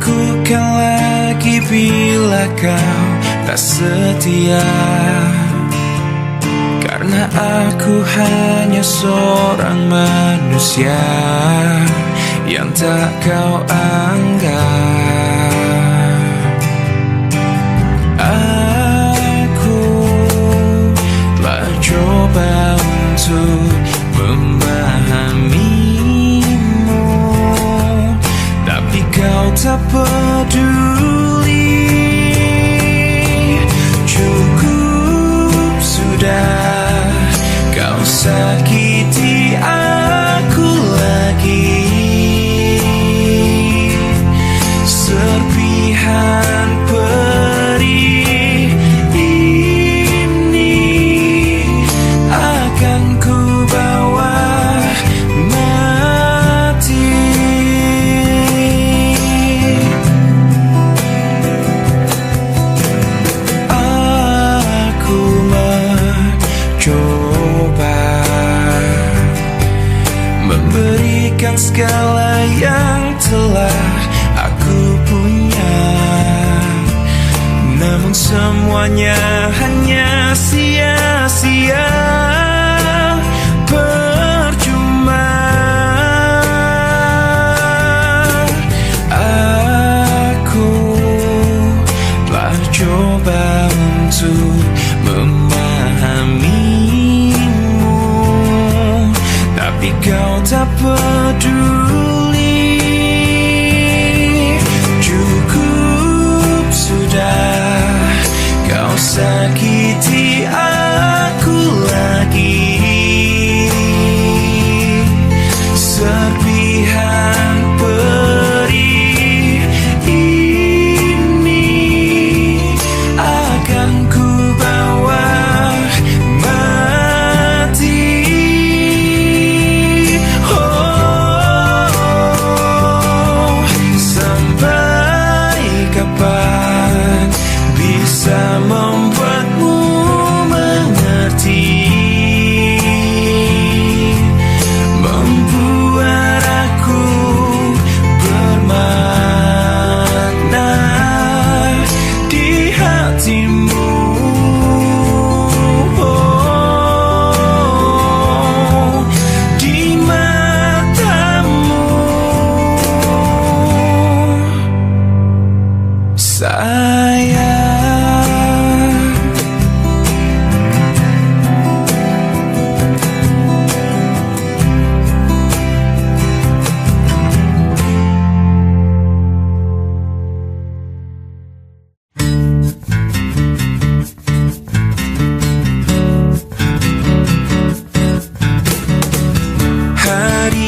ragukan lagi bila kau tak setia, karena aku hanya seorang manusia yang tak kau anggap. Aku telah coba untuk memahamimu, tapi kau tak peduli. Cukup sudah, kau sakiti aku lagi. Serpihan perih ini akan ku bawa mati. Aku mencoba memberikan segala yang telah aku punya, namun semuanya hanya sia-sia, percuma. Aku telah coba untuk memahamimu, tapi kau tak peduli. Cukup sudah, kau sakiti aku lagi. Serpihan perih ini akan ku bawa mati. Oh, sampai kapan bisa membuatmu mengerti, membuat aku bermakna di hatimu. Oh, di matamu, sayang.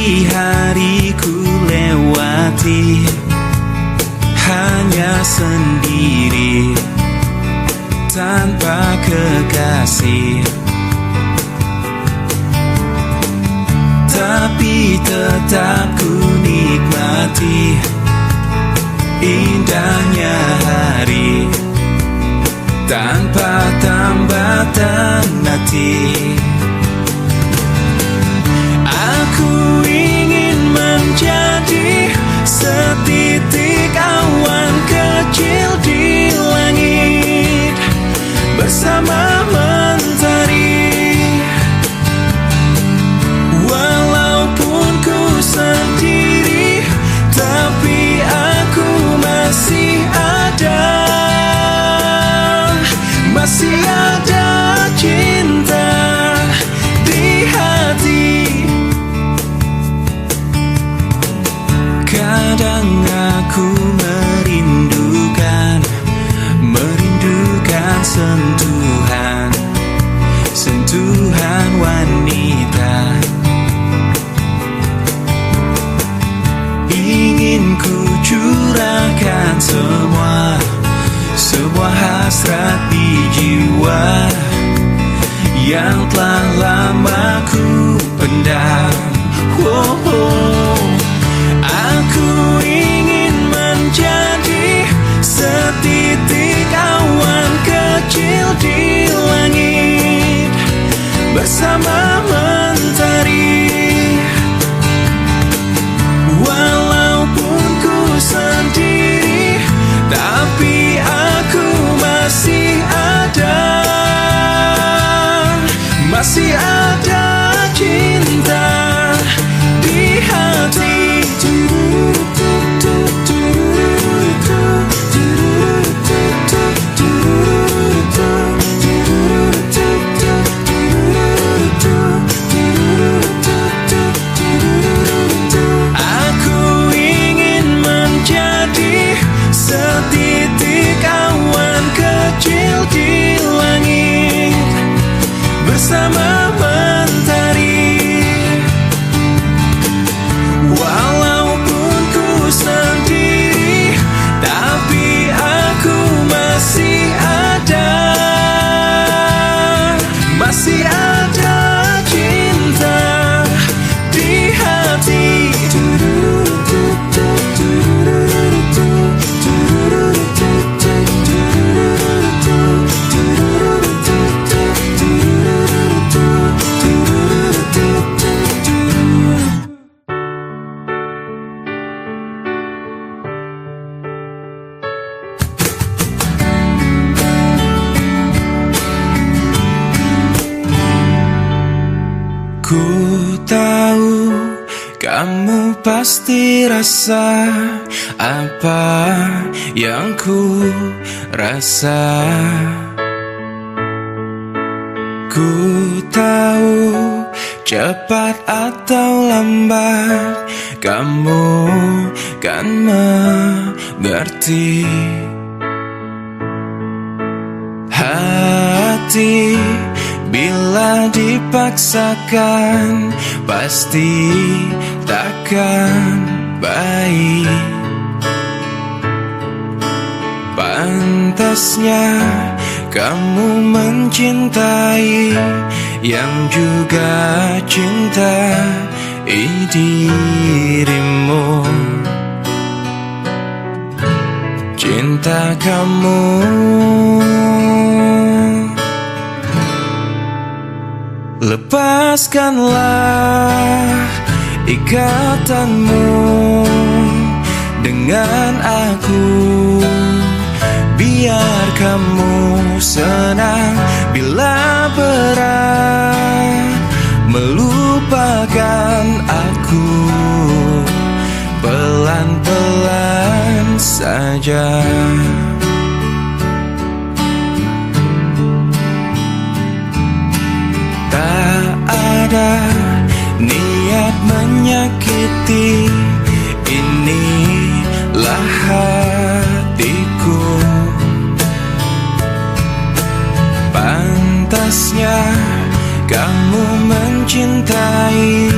Hari-hariku lewati hanya sendiri, tanpa kekasih, tapi tetap ku nikmati indahnya hari tanpa tambatan hati. Aku ingin menjadi setitik awan kecil di langit bersama mentari. Walaupun ku sendiri, tapi aku masih ada, masih ada cinta di hati. Kadang aku merindukan sentuhan wanita. Ingin ku curahkan semua hasrat di jiwa yang telah lama ku pendam. Aku ingin menjadi setitik awan kecil di langit bersama mentari. Walaupun ku sendiri, tapi aku masih ada cinta di hati. Setitik awan kecil di langit bersama mentari. Walaupun ku sendiri, tapi aku masih ada cinta di hati. Ku tahu kamu pasti rasa apa yang ku rasa. Ku tahu cepat atau lambat kamu kan mengerti. Hati bila dipaksakan pasti takkan baik. Pantasnya kamu mencintai yang juga cintai dirimu. Cinta kamu lepaskanlah ikatanmu dengan aku, biar kamu senang bila berat melupakan aku. Pelan-pelan saja. Ada niat menyakiti, inilah hatiku. Pantasnya kamu mencintai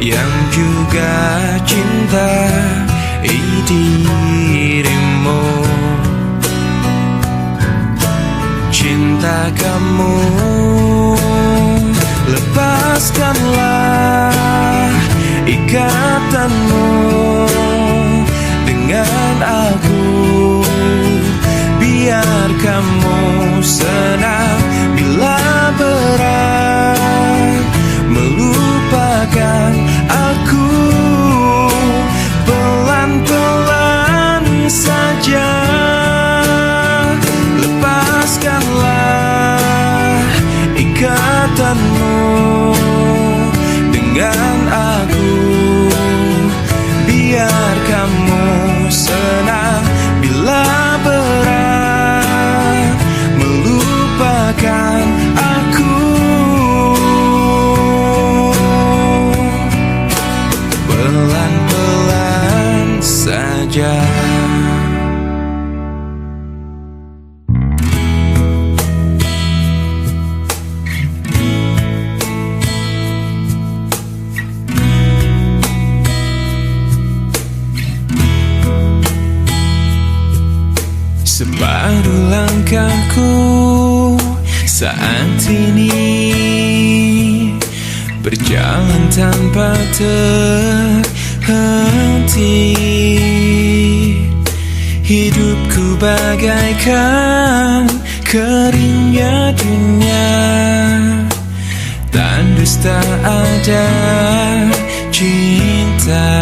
yang juga cintai dirimu. Cinta kamu lepaskanlah ikatanmu dengan aku, biar kamu senang bila berat melupakan aku. Pelan-pelan saja, lepaskanlah ikatanmu dengan aku, biar kamu senang bila berat melupakan aku. Pelan-pelan saja. Separuh langkahku saat ini berjalan tanpa terhenti. Hidupku bagaikan keringnya dunia, tandus tak ada cinta.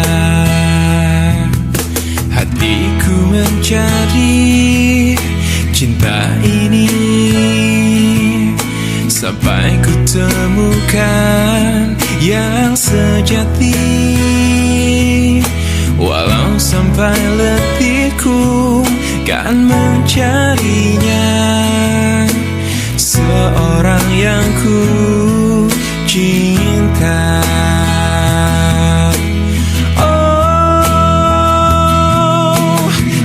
Hati hatiku mencari cinta ini sampai ku temukan yang sejati. Walau sampai letihku kan mencarinya, seorang yang ku cinta. Oh,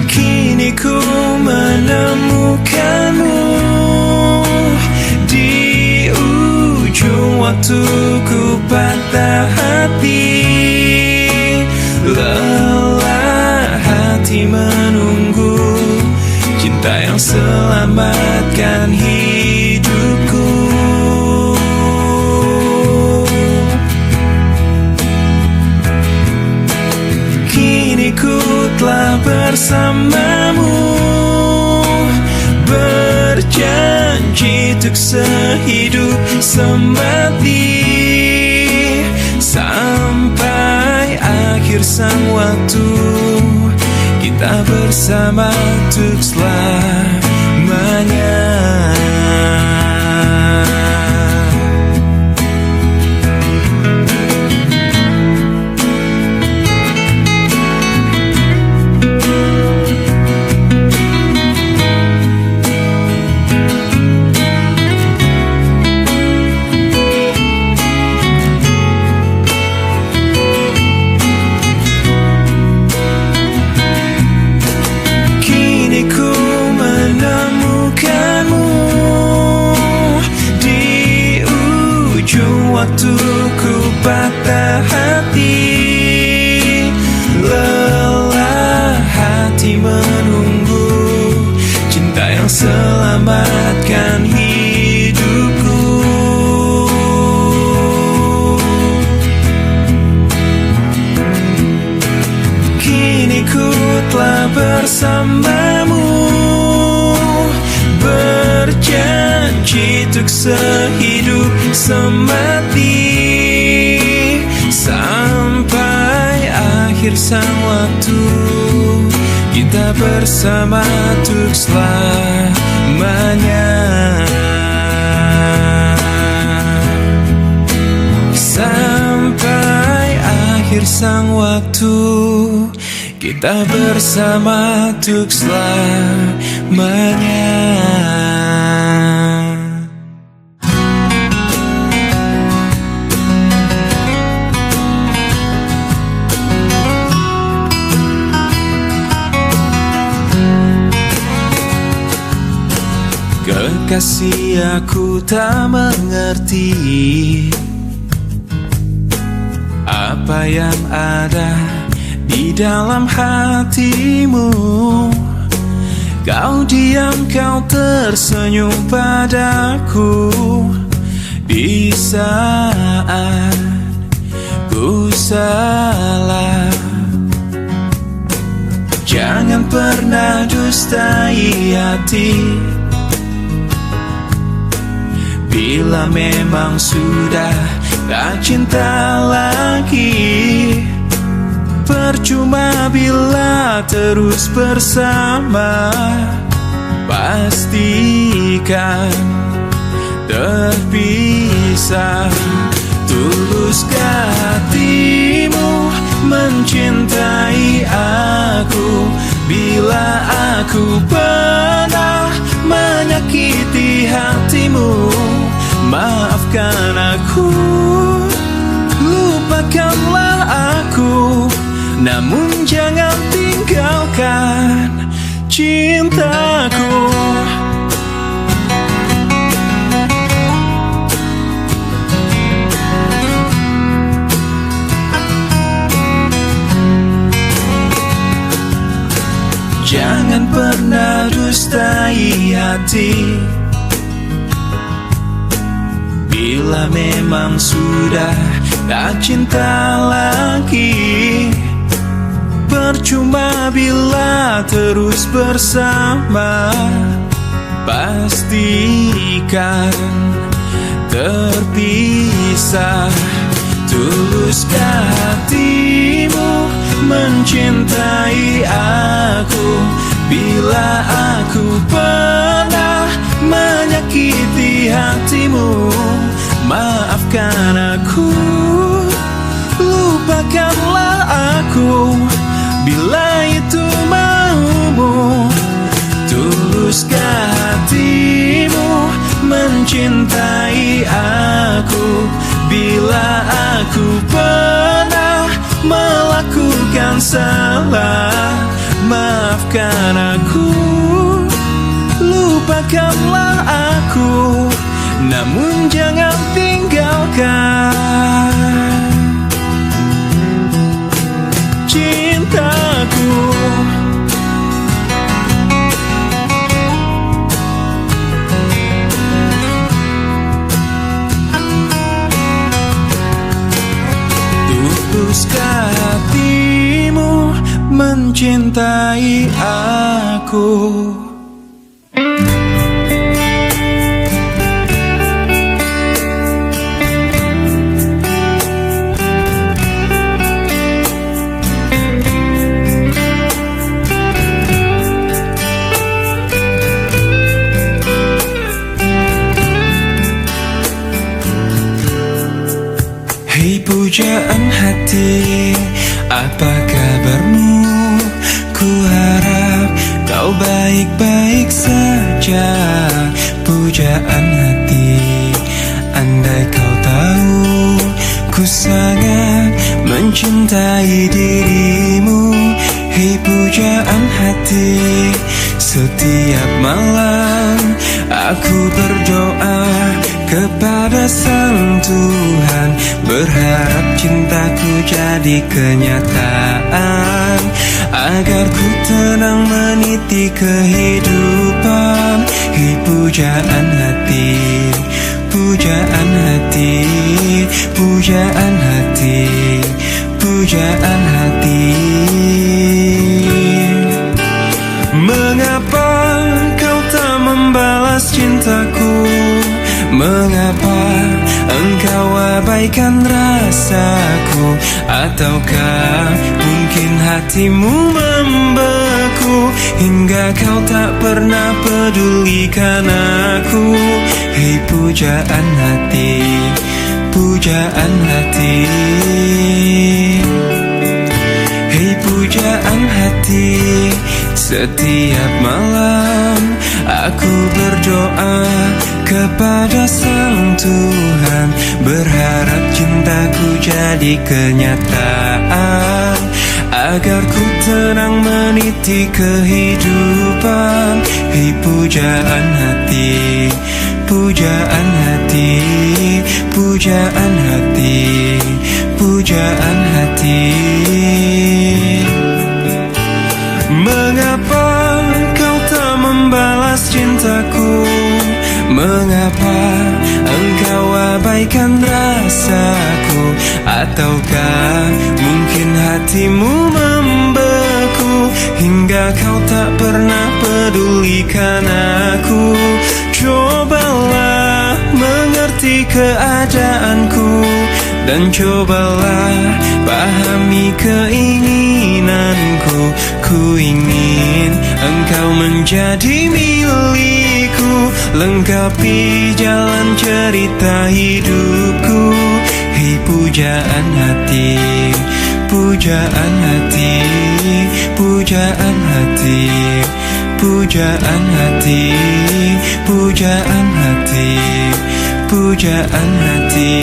kini ku menemukanmu di ujung waktu ku patah hati. Lelah hati menunggu cinta yang selamatkan hidupku. Kini ku telah bersamamu, berjanji untuk sehidup semati sampai akhir sang waktu. Kita bersama untuk selamanya. Waktu ku patah hati, lelah hati menunggu cinta yang selamatkan hidupku. Kini ku telah bersamamu, berjanji untuk sehidup semati sampai akhir sang waktu. Kita bersama untuk selamanya. Sampai akhir sang waktu, kita bersama untuk selamanya. Kekasih, aku tak mengerti apa yang ada di dalam hatimu. Kau diam, kau tersenyum padaku di saat ku salah. Jangan pernah dustai hati. Bila memang sudah tak cinta lagi, percuma bila terus bersama. Pastikan terpisah. Tuluskah hatimu mencintai aku? Bila aku pernah menyakiti hatimu, maafkan aku, lupakanlah aku, namun jangan tinggalkan cintaku. Jangan pernah dustai hati. Bila memang sudah tak cinta lagi, percuma bila terus bersama. Pastikan terpisah. Tuluskah hatimu mencintai aku. Bila aku pernah menyakiti hatimu, maafkan aku, lupakanlah aku. Bila itu maumu, tuluskah hatimu mencintai aku? Bila aku pernah melakukan salah, maafkan aku, lupakanlah aku, namun jangan tinggalkan cintaku. Tuluskah hatimu mencintai aku? Hei pujaan hati, apa kabarmu? Ku harap kau baik-baik saja. Pujaan hati, andai kau tahu ku sangat mencintai dirimu. Hei pujaan hati, setiap malam aku berdoa kepada Sang Tuhan, berharap cintaku jadi kenyataan, agar ku tenang meniti kehidupan. Hei pujaan hati, pujaan hati, pujaan hati, pujaan hati. Mengapa kau tak membalas cintaku? Mengapa engkau abaikan rasaku? Ataukah mungkin hatimu membeku hingga kau tak pernah pedulikan aku? Hei pujaan hati, pujaan hati. Hei pujaan hati, setiap malam aku berdoa kepada Sang Tuhan, berharap cintaku jadi kenyataan, agar ku tenang meniti kehidupan. Hei pujaan hati, pujaan hati, pujaan hati, pujaan hati. Mengapa kau tak membalas cintaku? Mengapa engkau abaikan rasaku? Ataukah mungkin hatimu membeku hingga kau tak pernah pedulikan aku? Cobalah mengerti keadaanku, dan cobalah pahami keinginanku. Ku ingin engkau menjadi milikku, lengkapi jalan cerita hidupku. Hei pujaan hati, pujaan hati, pujaan hati, pujaan hati, pujaan hati, pujaan hati.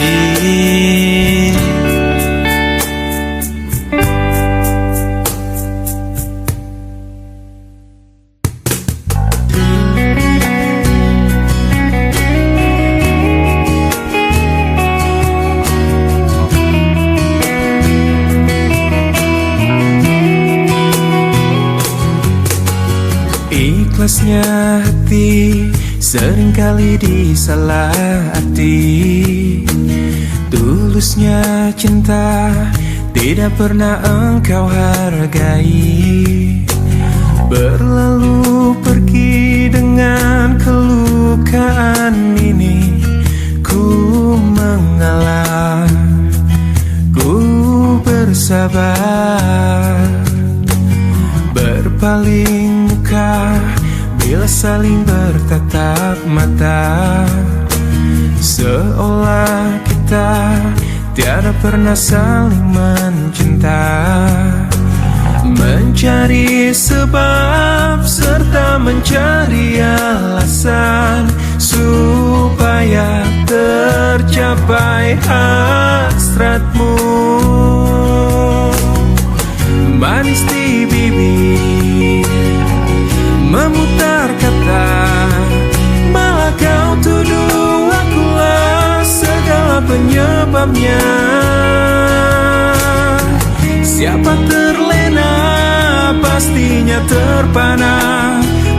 Ikhlasnya hati seringkali disalah arti. Tulusnya cinta tidak pernah engkau hargai. Berlalu pergi dengan kelukaan ini, ku mengalah, ku bersama sabar berpaling muka bila saling bertatap mata, seolah kita tiada pernah saling mencinta. Mencari sebab serta mencari alasan supaya tercapai hasratmu. Manis di bibir, memutar kata, malah kau tuduh akulah segala penyebabnya. Siapa terlena pastinya terpana,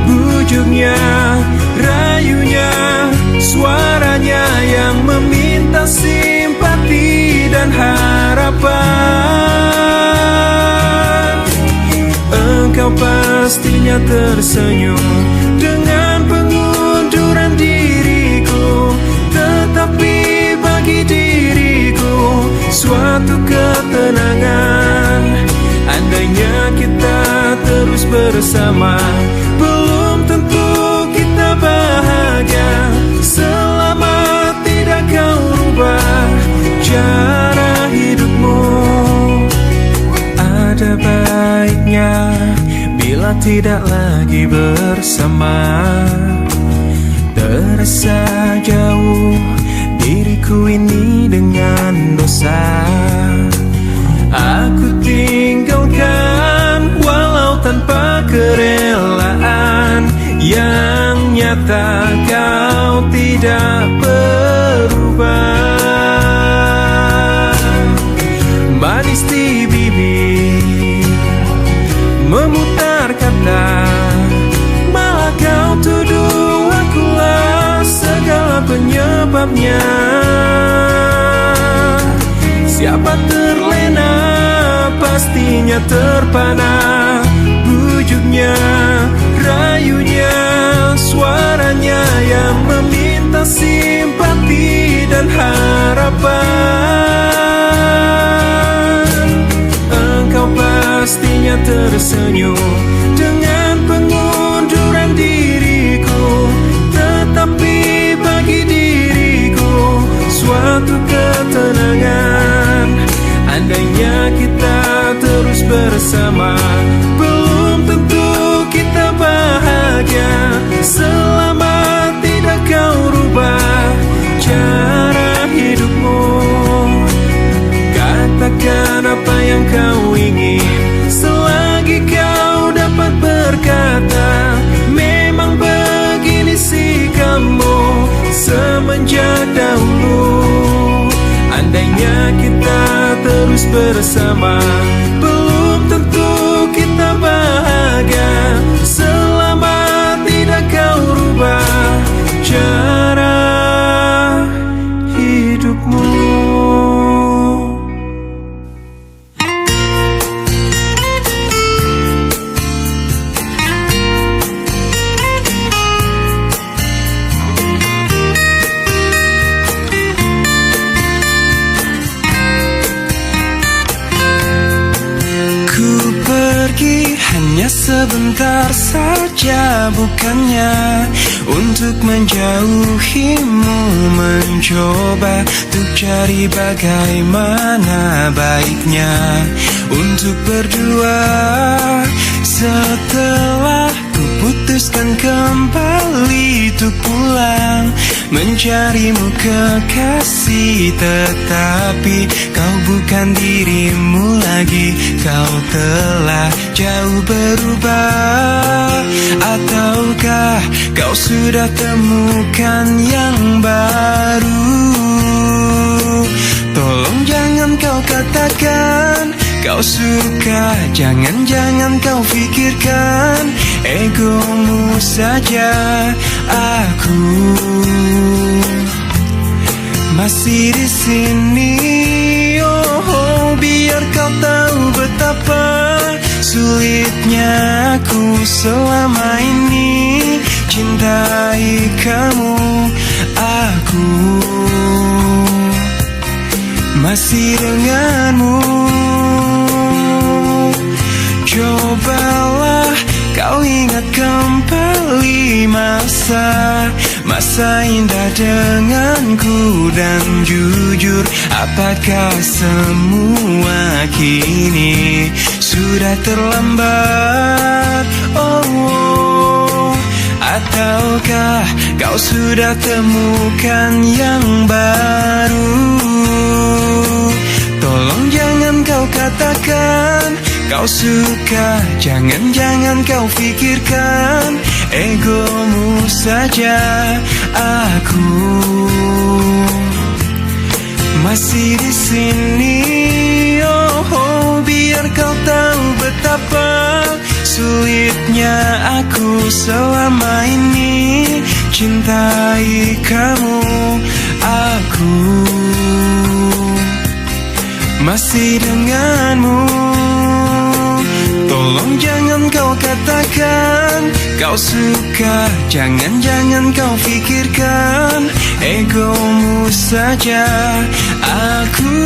bujuknya, rayunya, suaranya yang meminta simpati dan harapan. Engkau pastinya tersenyum dengan pengunduran diriku, tetapi bagi diriku suatu ketenangan. Andainya kita terus bersama, belum tentu kita bahagia. Selama tidak kau rubah cara hidupmu, ada baiknya bila tidak lagi bersama. Terasa jauh diriku ini dengan dosa. Aku tinggalkan walau tanpa kerelaan, yang nyata kau tidak berubah. Manis di bibir, memutar kata, malah kau tuduh akulah segala penyebabnya. Siapa terlena pastinya terpana, bujuknya, rayunya, suaranya yang meminta simpati dan harapan. Engkau pastinya tersenyum dengan pengunduran diriku, tetapi bagi diriku suatu ketenangan. Andainya kita terus bersama, belum tentu kita bahagia. Selama tidak kau rubah cara hidupmu, katakan apa yang kau ingin selagi kau dapat berkata. Memang begini sikapmu semenjak dahulu. Andainya kita terus bersama, belum tentu kita bahagia. Selama tidak kau rubah cara hidupmu. Hanya sebentar saja, bukannya untuk menjauhimu. Mencoba untuk cari bagaimana baiknya untuk berdua. Setelah kuputuskan kembali untuk pulang mencarimu kekasih, tetapi kau bukan dirimu lagi. Kau telah jauh berubah, ataukah kau sudah temukan yang baru? Tolong jangan kau katakan kau suka, jangan-jangan kau pikirkan egomu saja. Aku masih di sini, oh, biar kau tahu betapa sulitnya aku selama ini cintai kamu. Aku masih denganmu. Cobalah kau ingat kembali masa indah denganku dan jujur. Apakah semua kini sudah terlambat? Oh, ataukah kau sudah temukan yang baru? Tolong jangan kau katakan kau suka, jangan kau pikirkan egomu saja. Aku masih di sini, oh, biar kau tahu betapa sulitnya aku selama ini cintai kamu. Aku masih denganmu. Tolong jangan kau katakan kau suka, jangan kau pikirkan egomu saja. Aku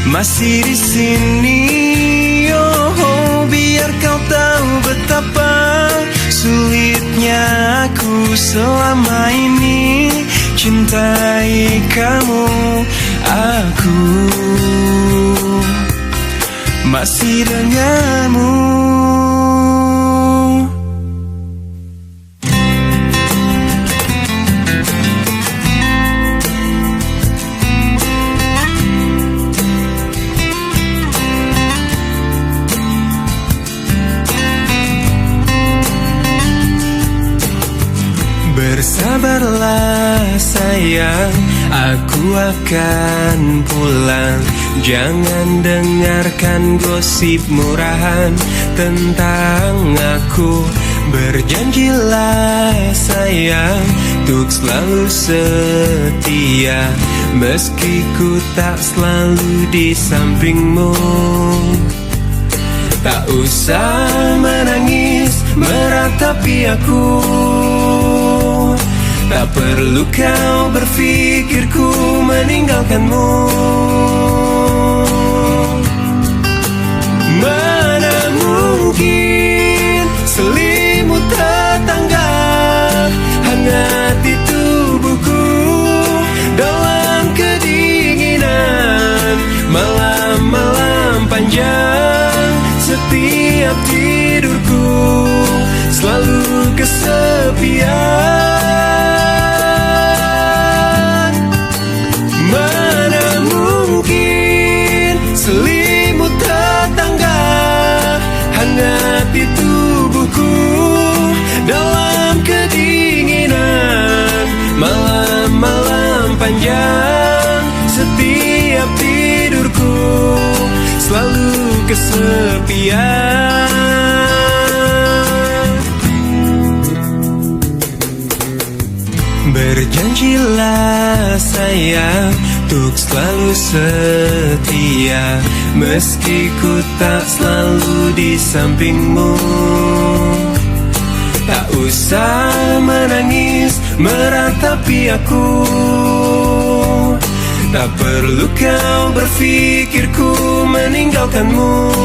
masih di sini, oh, biar kau tahu betapa sulitnya aku selama ini cintai kamu. Aku masih denganmu. Bersabarlah sayang, aku akan pulang. Jangan dengarkan gosip murahan tentang aku. Berjanjilah sayang untuk selalu setia, meski ku tak selalu di sampingmu. Tak usah menangis meratapi aku, tak perlu kau berpikir ku meninggalkanmu. Mana mungkin selimut tetangga hangati tubuhku dalam kedinginan malam-malam panjang. Setiap tidurku selalu kesepian. Mana mungkin selimut tetangga hangati tubuhku dalam kedinginan malam-malam panjang. Setiap tidurku selalu kesepian. Berjanjilah sayang untuk selalu setia, meski ku tak selalu di sampingmu. Tak usah menangis meratapi aku, tak perlu kau berpikir ku meninggalkanmu.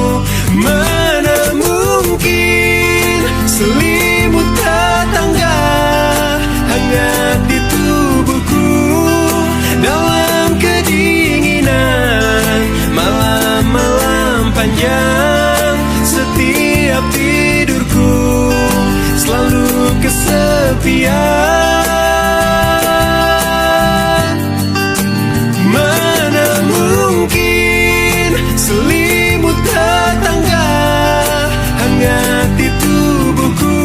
Mana mungkin selimut tetangga hangati tubuhku dalam kedinginan malam-malam panjang. Setiap tidurku selalu kesepian. Mana mungkin selimut tetangga hangati tubuhku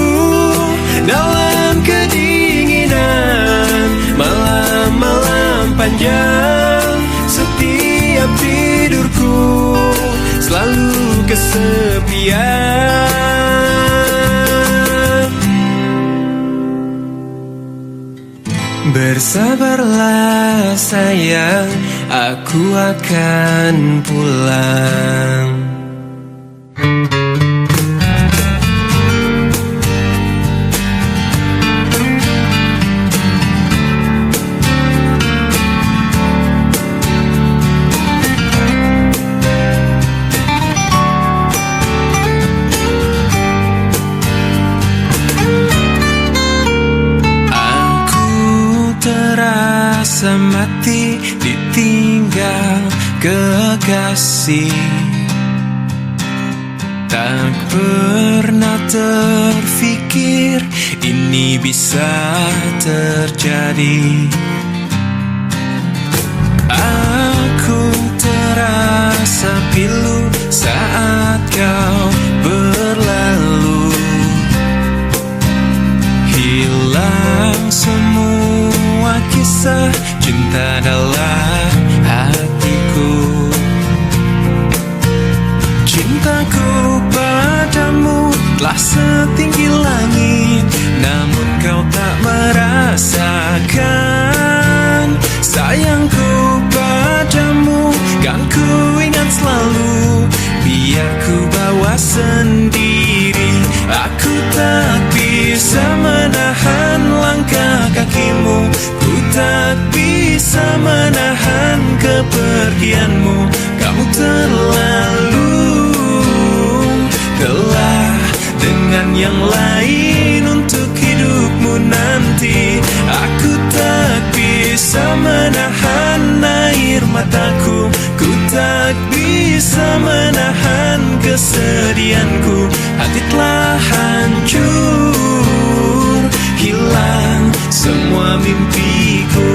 dalam kedinginan malam-malam panjang. Setiap tidurku selalu kesepian. Bersabarlah sayang, aku akan pulang. rasa mati ditinggal kekasih. Tak pernah terfikir ini bisa terjadi. Aku terasa pilu saat kau berlalu. Hilang semua kisah cinta dalam hatiku. Cintaku padamu telah setinggi langit, namun kau tak merasakan. Sayangku padamu kan ku ingat selalu, biar ku bawa sendiri. Aku tak bisa menahan langkah kakimu, ku tak bisa menahan kepergianmu. Kamu telah dengan yang lain untuk hidupmu nanti. Aku tak bisa menahan air mataku, ku tak bisa menahan kesedihanku. Hati telah hancur, hilang semua mimpiku.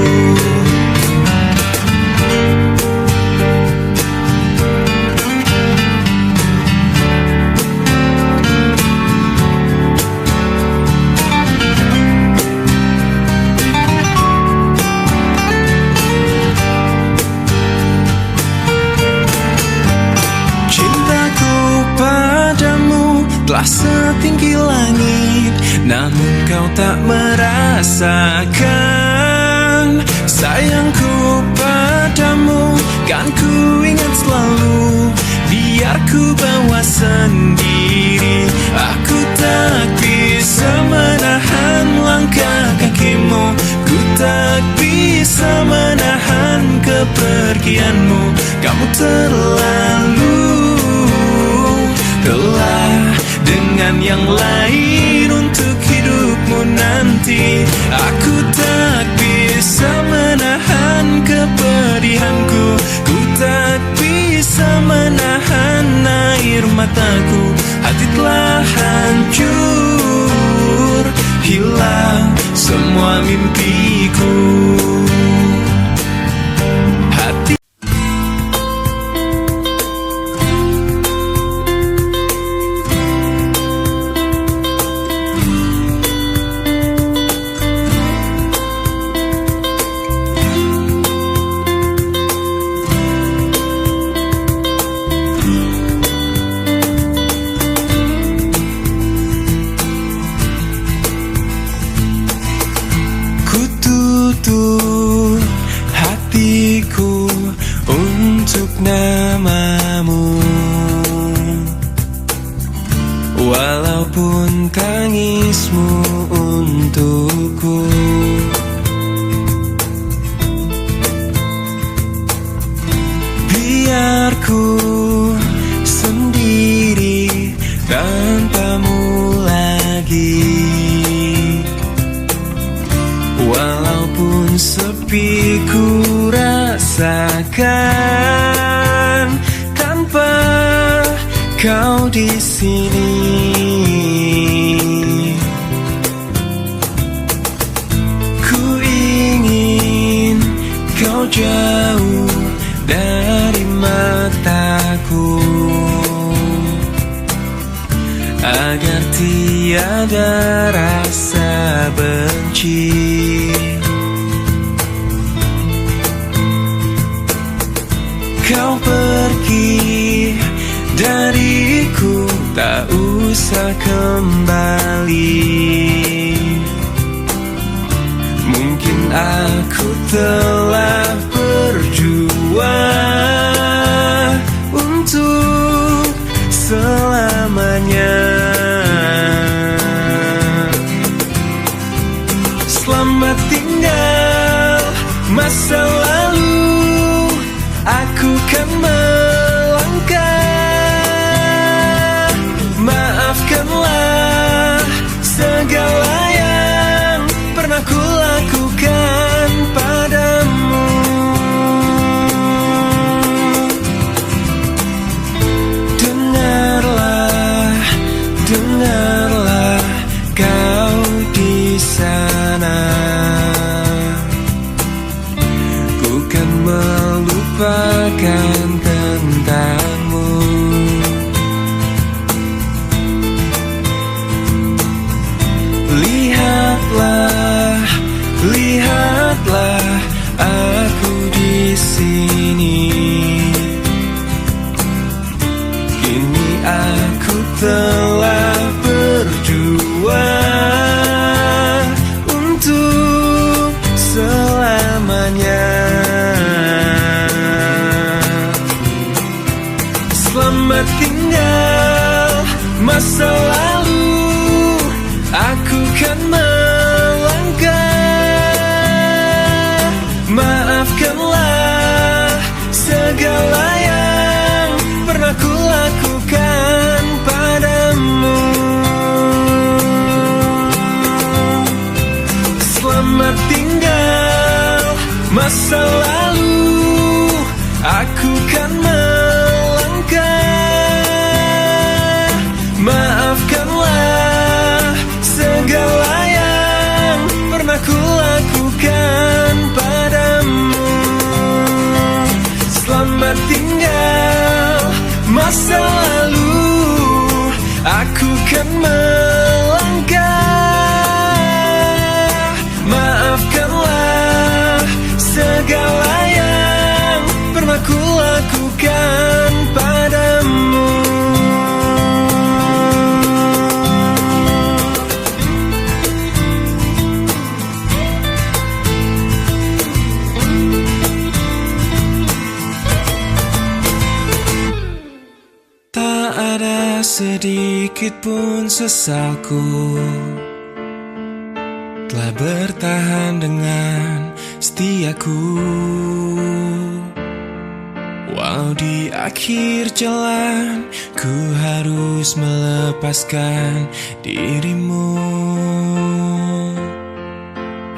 Telah setinggi langit, namun kau tak merasakan. Sayangku padamu kan ku ingat selalu, biar ku bawa sendiri. Aku tak bisa menahan langkah kakimu, ku tak bisa menahan kepergianmu. Kamu telah dengan yang lain untuk hidupmu nanti. Aku tak bisa menahan kepedihanku, ku tak bisa menahan air mataku. Hati telah hancur, hilang semua mimpiku. Hati hatiku untuk namamu, walaupun tangismu untukku. Biar ku sendiri tanpamu lagi, walaupun sepi ku rasakan tanpa kau di sini. Ku ingin kau jauh dari mataku, agar tiada rasa benci. Kau pergi dariku, tak usah kembali. Mungkin aku telah berjuang untuk selamanya. Selamat tinggal masa lalu, aku kan melangkah. Maafkanlah segala yang pernah ku lakukan padamu. melupakan tentangmu. Lihatlah, lihatlah aku di sini. Kini aku telah berjuang untuk selamanya. Selamat tinggal masa lalu, aku kan melangkah. Maafkanlah segala yang pernah ku lakukan padamu. Selamat tinggal masa lalu, aku kan melangkah. Maafkanlah segala yang pernah ku lakukan padamu. Selamat tinggal masa lalu, aku kan melangkah. Maafkanlah segala yang pernah ku lakukan padamu. Tak ada sedikit pun sesalku, telah bertahan dengan setiaku. Walau di akhir jalan ku harus melepaskan dirimu.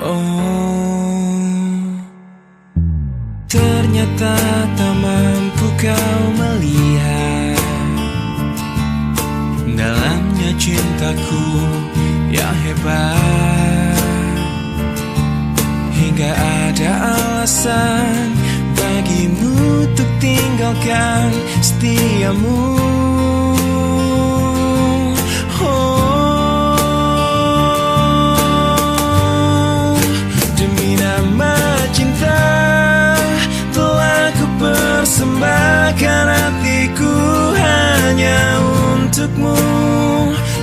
Oh, ternyata tak mampu kau melihat dalamnya cintaku yang hebat, hingga ada alasan bagimu untuk tinggalkan setiamu. Oh, demi nama cinta telah ku persembahkan hatiku hanya untukmu.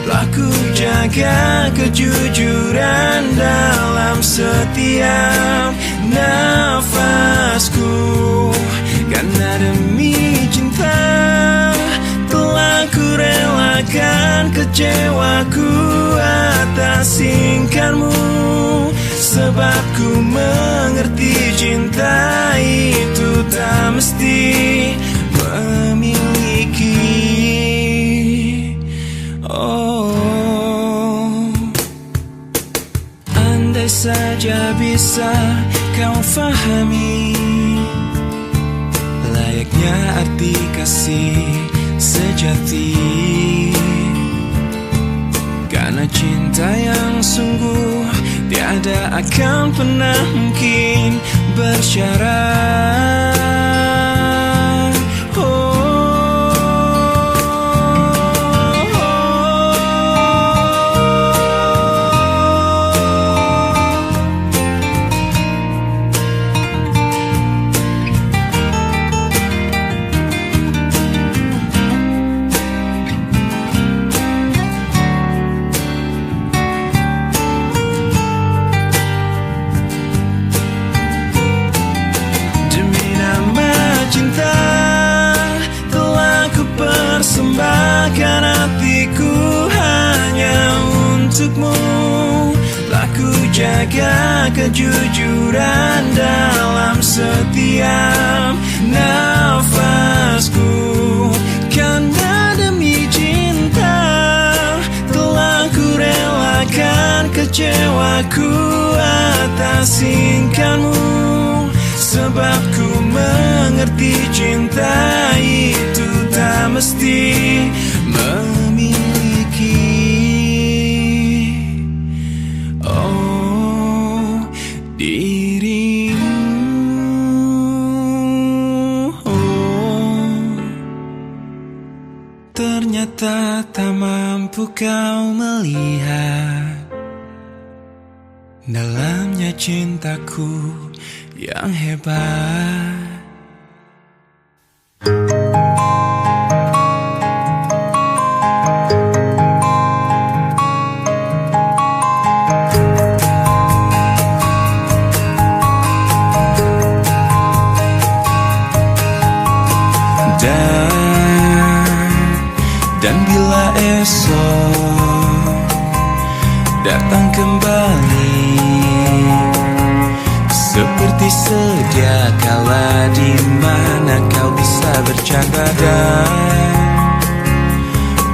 Telah ku jaga kejujuran dalam setiap nafasku. Karena demi cinta telah ku relakan kecewaku atas ingkarmu. Sebab ku mengerti cinta itu tak mesti memiliki. Oh, andai saja bisa kau fahami layaknya arti kasih sejati. Karena cinta yang sungguh tiada akan pernah mungkin bersyarat. Persembahkan hatiku hanya untukmu. Telah ku jaga kejujuran dalam setiap nafasku. Karena demi cinta telah ku relakan kecewaku atas ingkarmu. Sebab ku mengerti cinta itu tak mesti memiliki. Oh, dirimu. Ternyata tak mampu kau melihat dalamnya cintaku yang hebat. Dan bila esok datang kembali seperti sedia kala, di mana kau bisa bercanda dan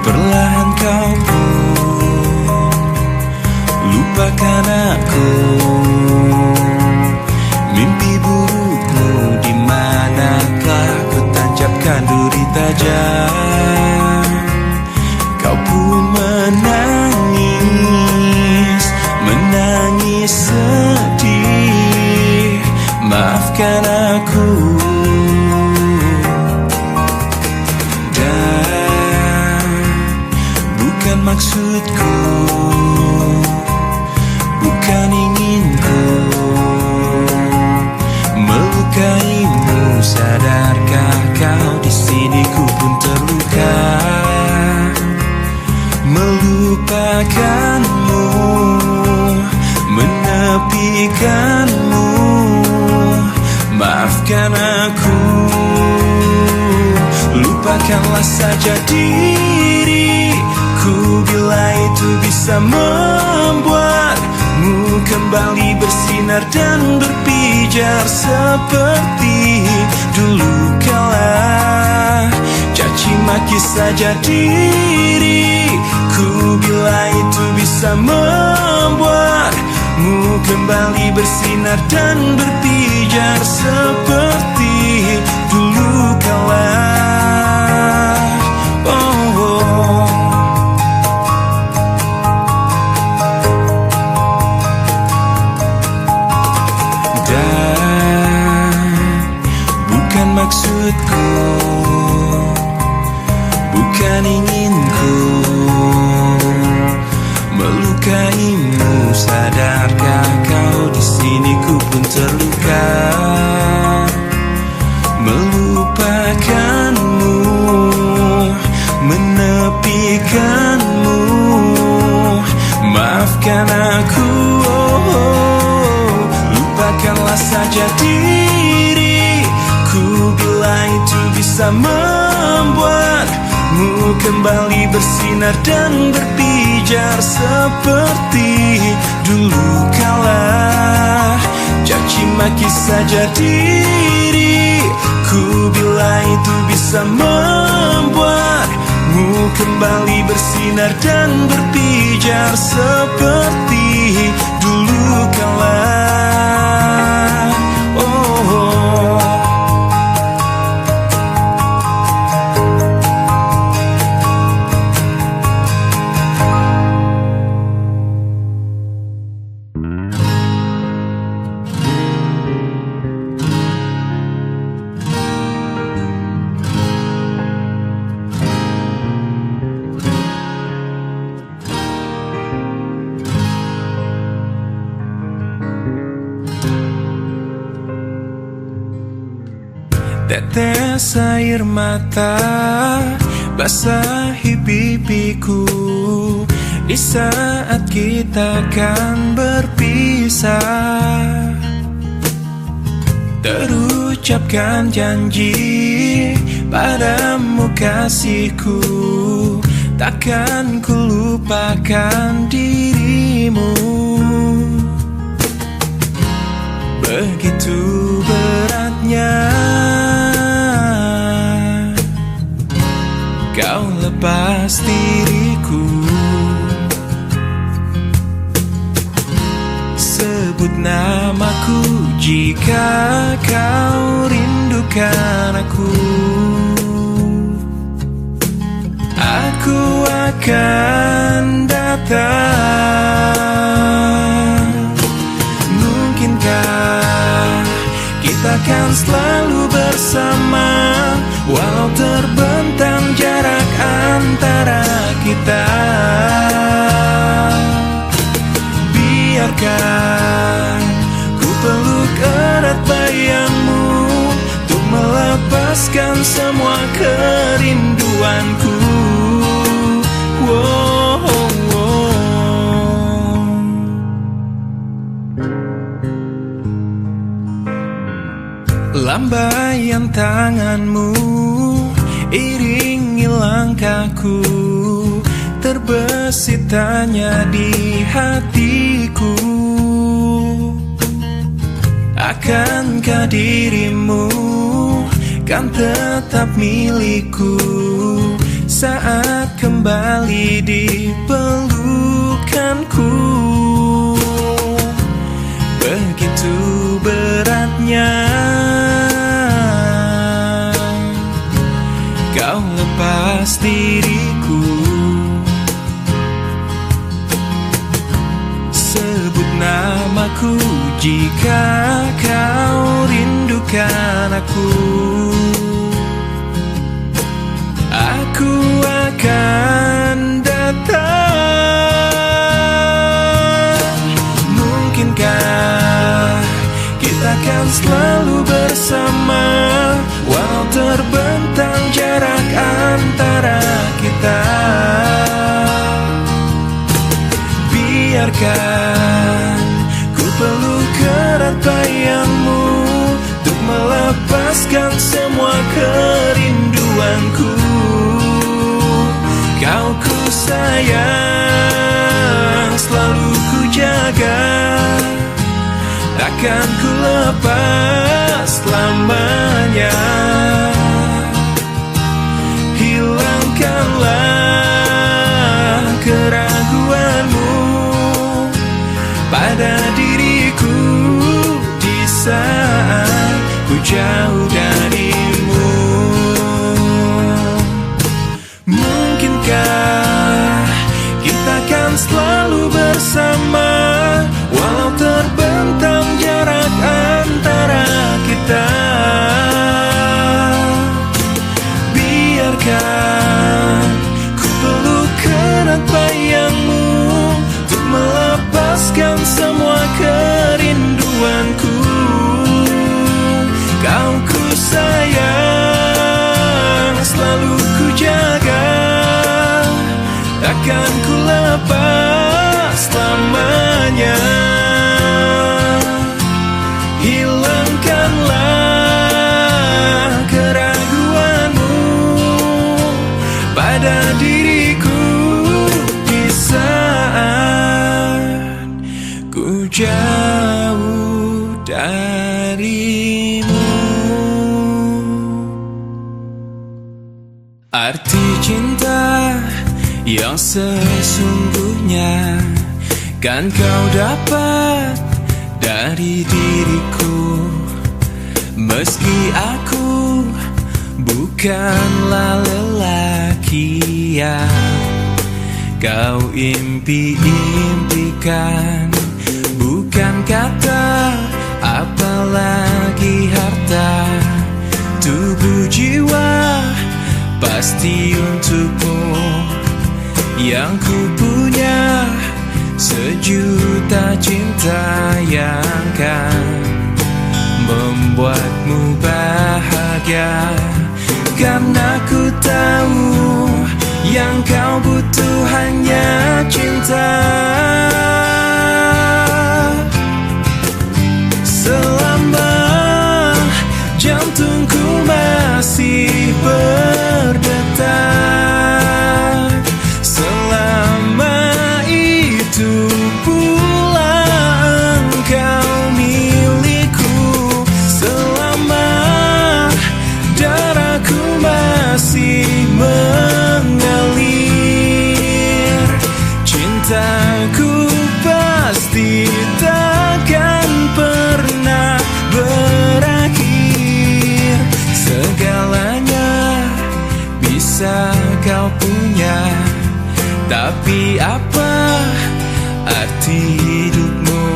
perlahan kau pun lupakan aku. Mimpi burukmu di manakah ku tancapkan duri tajam. Kau pun menangis, menangis sedih. Maafkan aku. Dan bukan maksudku, bukan inginku melukaimu. Sadarkah kau di sini ku pun terluka, melupakanmu, menepikanmu. Maafkan aku. Lupakanlah saja diriku bila itu bisa membuatmu kembali bersinar dan berpijar seperti dulu kala. Caci maki saja diriku bila itu bisa membuatmu kembali bersinar dan berpijar seperti dulu kala. Maksudku, bukan inginku melukaimu. Sadarkah kau di sini ku pun terluka, melupakanmu, menepikanmu. Maafkan aku. Lupakanlah saja diri bila itu bisa membuatmu kembali bersinar dan berpijar seperti dulu kala. Caci maki saja diriku bila itu bisa membuatmu kembali bersinar dan berpijar seperti dulu kala. Tetes air mata basahi pipiku di saat kita akan berpisah. Terucapkan janji padamu kasihku, takkan ku lupakan dirimu. Begitu beratnya kau lepas diriku. Sebut namaku jika kau rindukan aku. Aku akan datang. Mungkinkah kita akan selalu bersama, walau terbentang jarak antara kita. Biarkan ku peluk erat bayangmu untuk melepaskan semua kerinduanku. Wow, lambaian tanganmu iringi langkahku, terbesit tanya di hatiku. Akankah dirimu kan tetap milikku saat kembali di pelukanku? Begitu beratnya kau lepas diriku. Sebut namaku jika kau rindukan aku. Aku akan datang. Mungkinkah kita akan selalu bersama, walau terbentang jarak antara kita. Biarkan ku peluk erat bayangmu untuk melepaskan semua kerinduanku. Kau ku sayang, selalu ku jaga, takkan ku lepas selamanya. Hilangkanlah keraguanmu pada diriku di saat ku jauh darimu. Mungkinkah kita akan selalu bersama, walau terbentang jarak antara kita. Biarkan ku peluk erat bayangmu untuk melepaskan semua kerinduanku. Kau ku sayang, selalu ku jaga, takkan ku lepas selamanya. Hilangkanlah keraguanmu pada diriku di saat ku jauh darimu. Arti cinta yang sesungguhnya kan kau dapat dari diriku, meski aku bukanlah lelaki yang kau impi-impikan. Bukan kata apalagi harta, tubuh jiwa pasti untukmu. Yang ku punya sejuta cinta yang kan membuatmu bahagia. Karena ku tahu yang kau butuh hanya cinta. Selama jantungku masih berdetak, selama itu pula engkau milikku. Selama darahku masih mengalir, cintaku pasti takkan pernah berakhir. Segalanya bisa kau punya, tapi apa arti hidupmu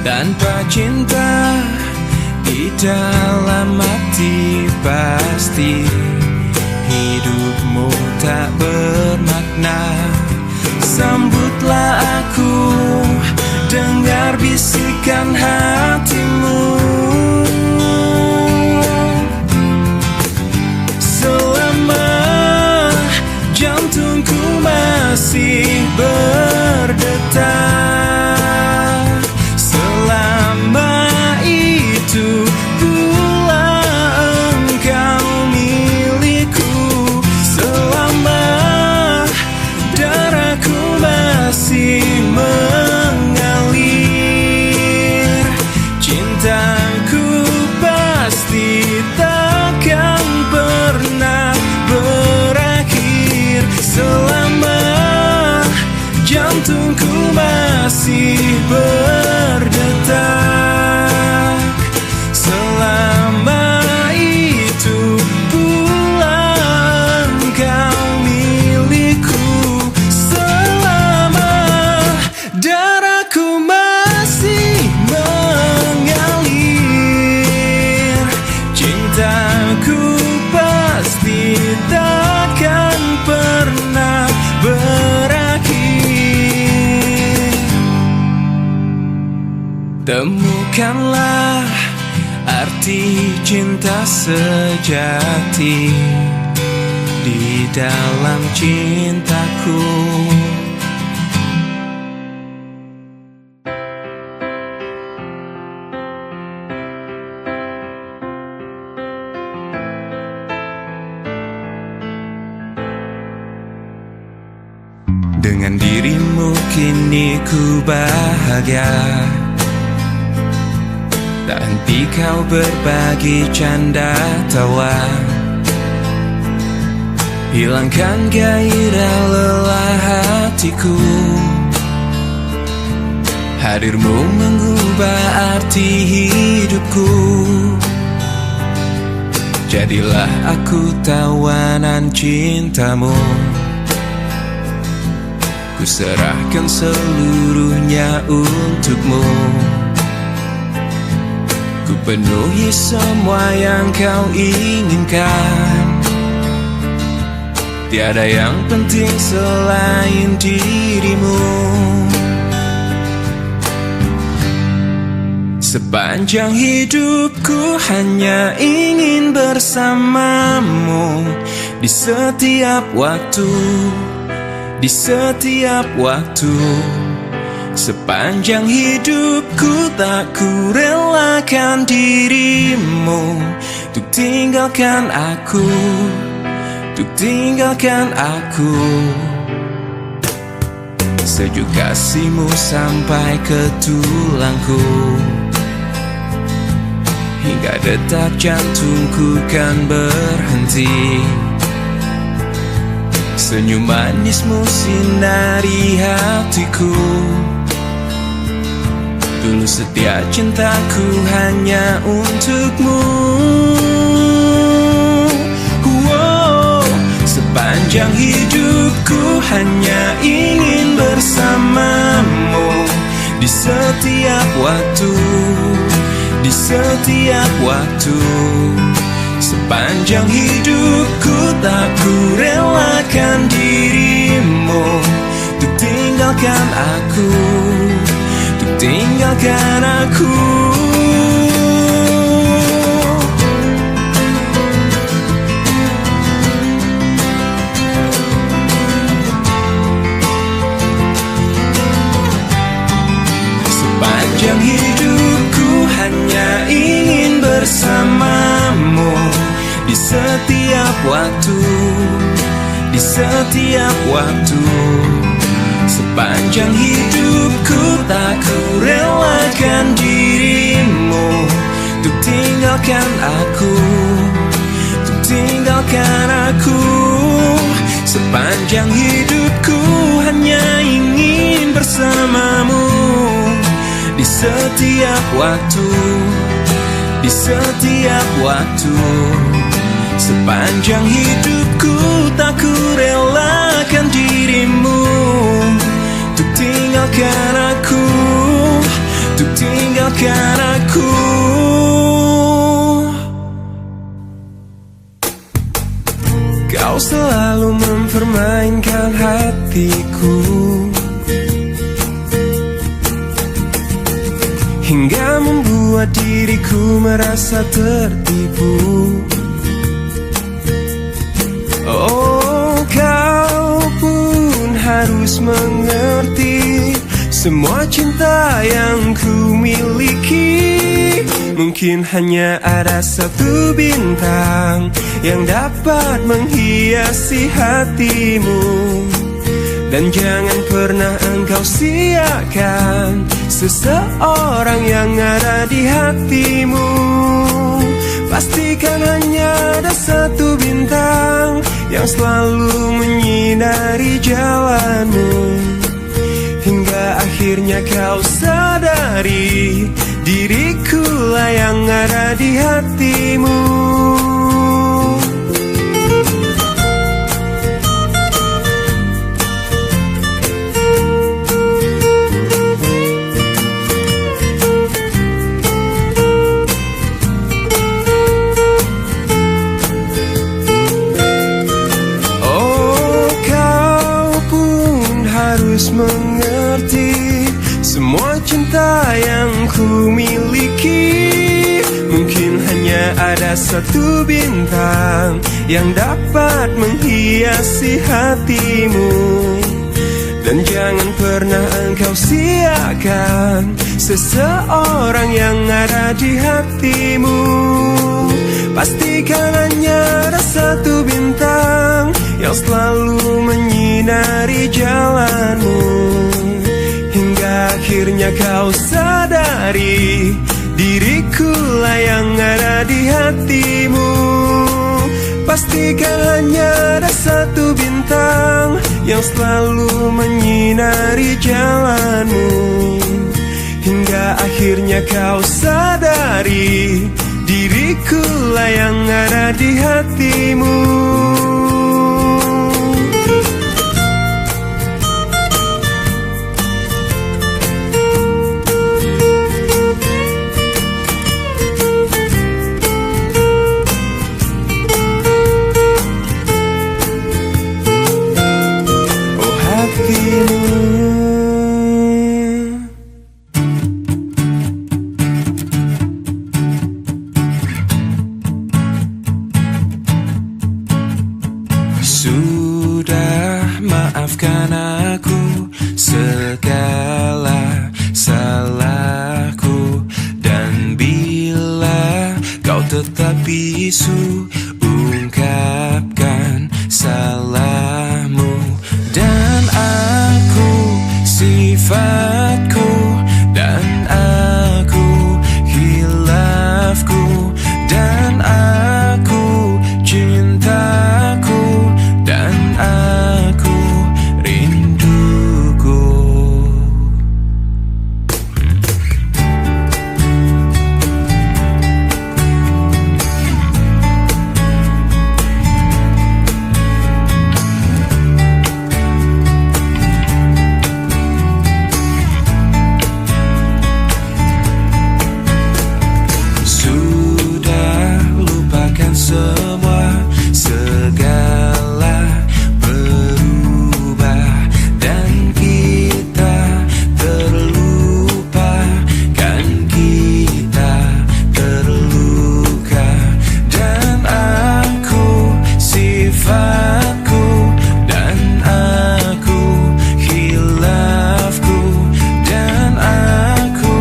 tanpa cinta, Di dalam hati pasti hidupmu tak bermakna. Sambutlah aku, dengar bisikan hatimu. Selama jantungku masih berdetak, selama itu pula engkau milikku. Selama darahku masih mengalir, cintaku pasti takkan pernah berakhir. Selama jantungku masih berdetak, selama itu pula engkau milikku. Selama darahku masih mengalir, cintaku pasti takkan pernah berakhir. Temukanlah arti cinta sejati di dalam cintaku. Dengan dirimu kini ku bahagia. Tak henti kau berbagi canda tawa, hilangkan gairah lelah hatiku. Hadirmu mengubah arti hidupku. Jadilah aku tawanan cintamu. Ku serahkan seluruhnya untukmu. Ku penuhi semua yang kau inginkan. Tiada yang penting selain dirimu. Sepanjang hidupku hanya ingin bersamamu. Di setiap waktu, di setiap waktu. Sepanjang hidupku tak ku relakan dirimu untuk tinggalkan aku, untuk tinggalkan aku. Sejuk kasihmu sampai ke tulangku, hingga detak jantungku kan berhenti. Senyum manismu sinari hatiku. Dulu setia cintaku hanya untukmu. Wow, sepanjang hidupku hanya ingin bersamamu. Di setiap waktu, di setiap waktu. Sepanjang hidupku tak ku relakan dirimu untuk tinggalkan aku, untuk tinggalkan aku. Sepanjang hidupku hanya ingin bersamamu. Di setiap waktu, di setiap waktu. Sepanjang hidupku tak ku relakan dirimu untuk tinggalkan aku, untuk tinggalkan aku. Sepanjang hidupku hanya ingin bersamamu. Di setiap waktu, di setiap waktu. Sepanjang hidupku tak ku relakan dirimu untuk tinggalkan aku, untuk tinggalkan aku. Kau selalu mempermainkan hatiku, hingga membuat diriku merasa tertipu. Oh, kau pun harus mengerti, semua cinta yang ku miliki mungkin hanya ada satu bintang yang dapat menghiasi hatimu. Dan jangan pernah engkau siakan seseorang yang ada di hatimu. Pastikan hanya ada satu bintang yang selalu menyinari jalanmu, hingga akhirnya kau sadari dirikulah yang ada di hatimu. Mengerti, semua cinta yang ku miliki mungkin hanya ada satu bintang yang dapat menghiasi hatimu. Dan jangan pernah engkau siakan seseorang yang ada di hatimu. Pastikan hanya ada satu bintang yang selalu menyinari jalanmu, hingga akhirnya kau sadari dirikulah yang ada di hatimu. Pastikan hanya ada satu bintang yang selalu menyinari jalanmu, hingga akhirnya kau sadari dirikulah yang ada di hatimu. Sudah maafkan aku segala salahku, dan bila kau tetap bisu ungkapkan salahmu. Dan aku sifatku, dan aku hilafku, dan aku cintaku, dan aku rinduku. Sudah lupakan semua, segala berubah, dan kita terlupa, kan kita terluka. Dan aku sifatku, dan aku hilafku, dan aku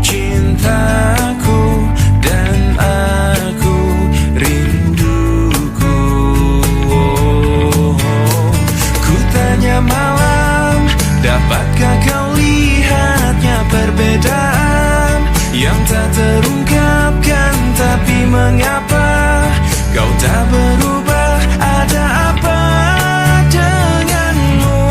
cintaku, dan aku rinduku. Ku tanya malam, dapatkah kau lihatnya perbedaan yang tak terungkapkan? Tapi mengapa kau tak berubah? Ada apa denganmu?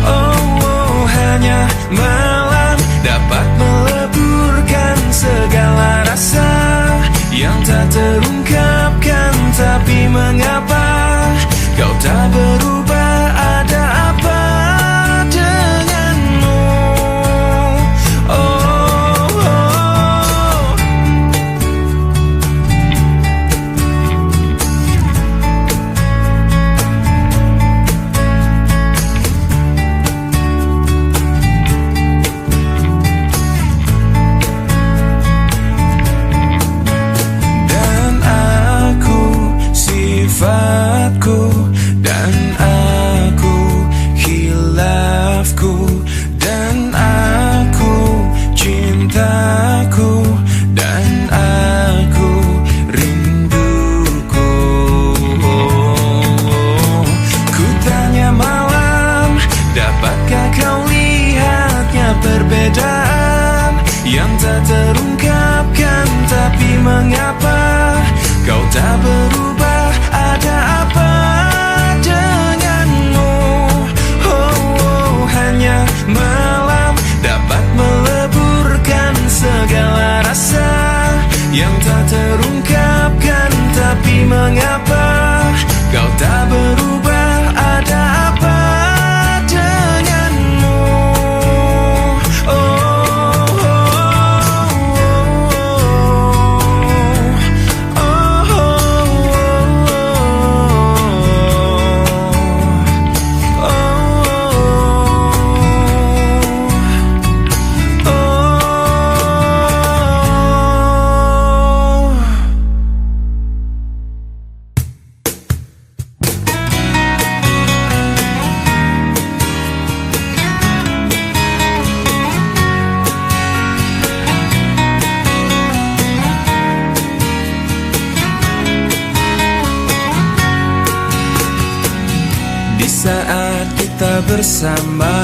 Oh, hanya malam dapat meleburkan segala rasa yang tak terungkapkan. Tapi mengapa kau tak berubah? Ada apa denganmu? Oh, kita bersama,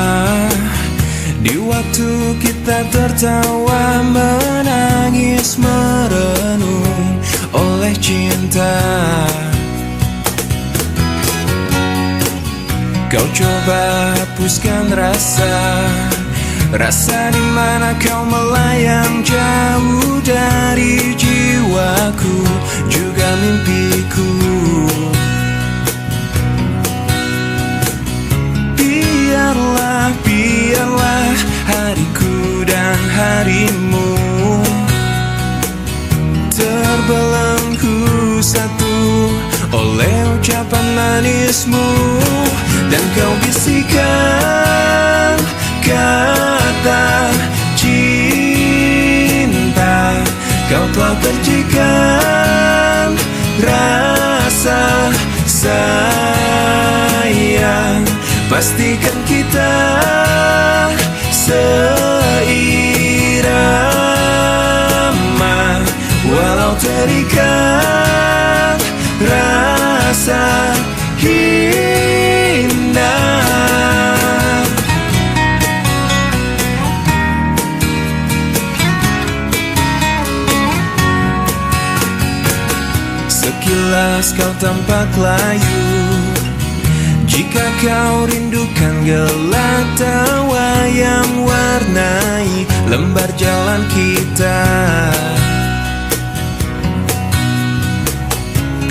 di waktu kita tertawa, menangis, merenung oleh cinta. Kau coba hapuskan rasa di mana kau melayang jauh dari jiwaku, juga mimpiku. Biarlah hariku dan harimu terbelenggu satu oleh ucapan manismu. Dan kau bisikan kata cinta, kau telah percikan rasa sayang. Pastikan kita seirama, walau terikat rasa indah. Sekilas kau tampak layu, jika kau rindukan gelak tawa yang warnai lembar jalan kita.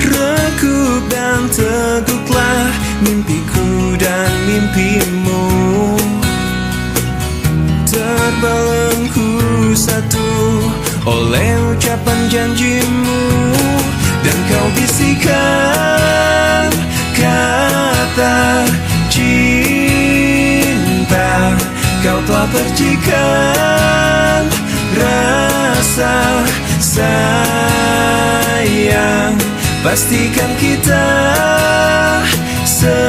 Rekup dan teguklah mimpiku dan mimpimu, terbelenggu satu oleh ucapan janjimu. Dan kau bisikan kata cinta, kau telah percikan rasa sayang. Pastikan kita seirama,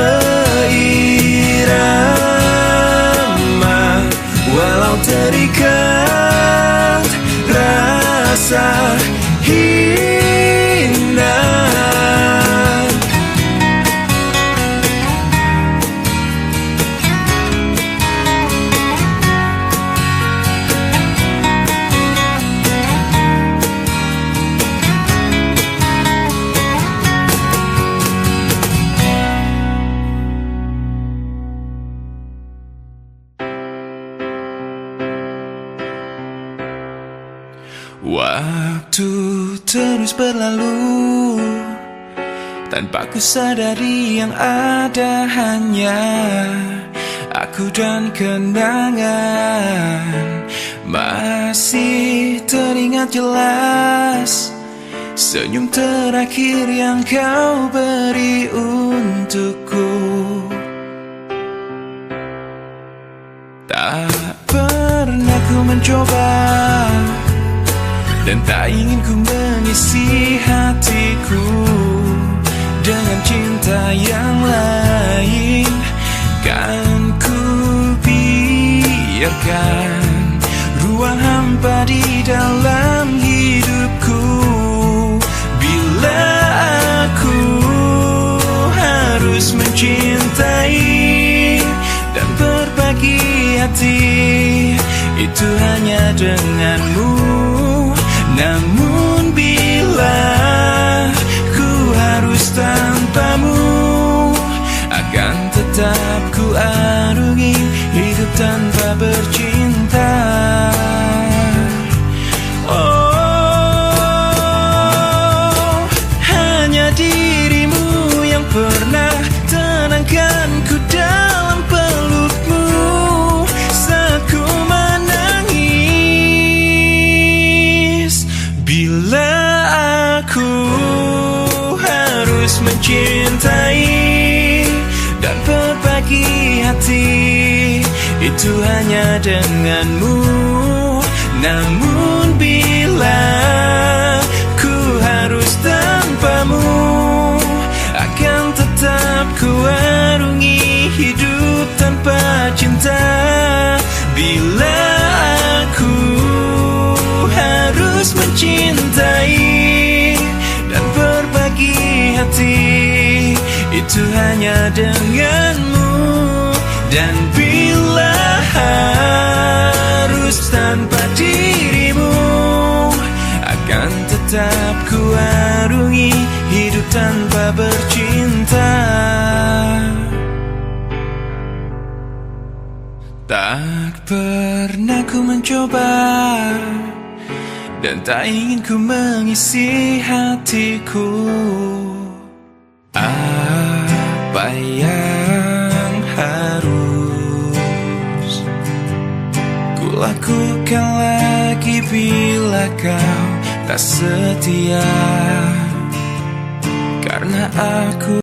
walau terikat rasa indah. Waktu terus berlalu tanpa ku sadari yang ada hanya aku dan kenangan. Masih teringat jelas senyum terakhir yang kau beri untukku. Tak pernah ku mencoba dan tak ingin ku mengisi hatiku dengan cinta yang lain. Kan ku biarkan ruang hampa di dalam hidupku. Bila aku harus mencintai dan berbagi hati, itu hanya denganmu. Namun bila ku harus tanpamu, akan tetap ku arungi hidup tanpa bercinta. Oh, hanya dirimu yang pernah tenangkanku dalam pelukmu saat ku menangis. Bila aku harus mencintai dan berbagi hati, itu hanya denganmu. Namun bila ku harus tanpamu, akan tetap ku arungi hidup tanpa cinta. Bila aku harus mencintai dan berbagi hati, itu hanya denganmu. Dan bila harus tanpa dirimu, akan tetap ku arungi hidup tanpa bercinta. Tak pernah ku mencoba, dan tak ingin ku mengisi hatiku. Apa yang harus ku lakukan lagi bila kau tak setia? Karena aku